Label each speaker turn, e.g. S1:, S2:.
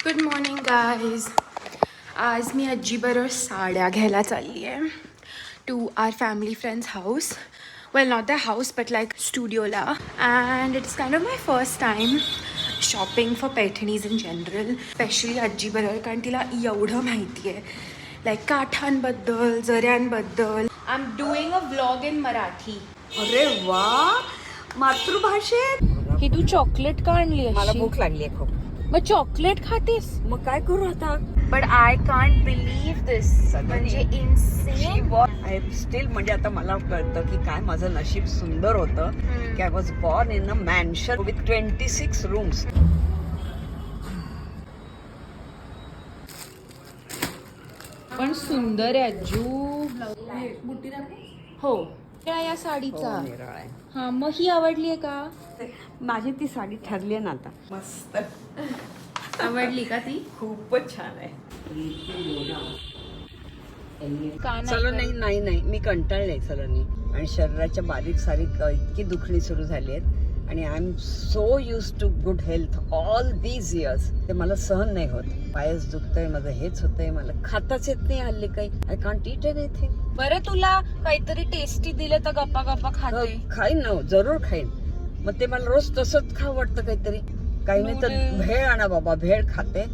S1: Good morning guys. आज मी आजीबरोबर साड्या घ्यायला चालली आहे to our family friends house. Well not the house but like स्टुडिओला. And it's kind of my first time shopping for Paithanis in general, specially आजीबरोबर, कारण तिला एवढं माहिती आहे लाईक काठांबद्दल, जऱ्यांबद्दल. I am doing a vlog in Marathi.
S2: अरे वा, मातृभाषेत.
S1: ही तू चॉकलेट का आणली?
S2: मला भूक लागली आहे खूप.
S1: मग चॉकलेट खातेस?
S2: मग काय करू आता?
S1: बट आय कांट बिलीव्ह दिस. म्हणजे इन्सेन.
S2: आय स्टील, म्हणजे आता मला कळतं की काय माझं नशीब सुंदर होतं की I was born in a mansion with 26 rooms.
S1: पण सुंदर आहे अज्जू. हो, या साडीचा.
S2: निराळ आहे.
S1: हा, मग ही आवडली आहे का?
S2: माझी ती साडी ठरली आहे ना आता. मस्त,
S1: आवडली का ती?
S2: खूपच छान आहे.
S1: का
S2: चलो नाही नाही नाही, मी कंटाळले सलोनी. आणि शरीराच्या बारीक सारीक इतकी दुखणी सुरू झाली आहेत आणि I am so used to good health all these years. ते मला सहन नाही होत. पायच दुखतंय, माझं हेच होतंय, मला खाताच येत नाही हल्ली काही. I can't eat anything.
S1: बरं, तुला काहीतरी टेस्टी दिलं तर गप्पा गप्पा खाते.
S2: खाईन ना, जरूर खाईन. मग ते मला रोज तसंच खावं वाटतं काहीतरी. काही नाही तर भेळ आणा बाबा, भेळ खाते.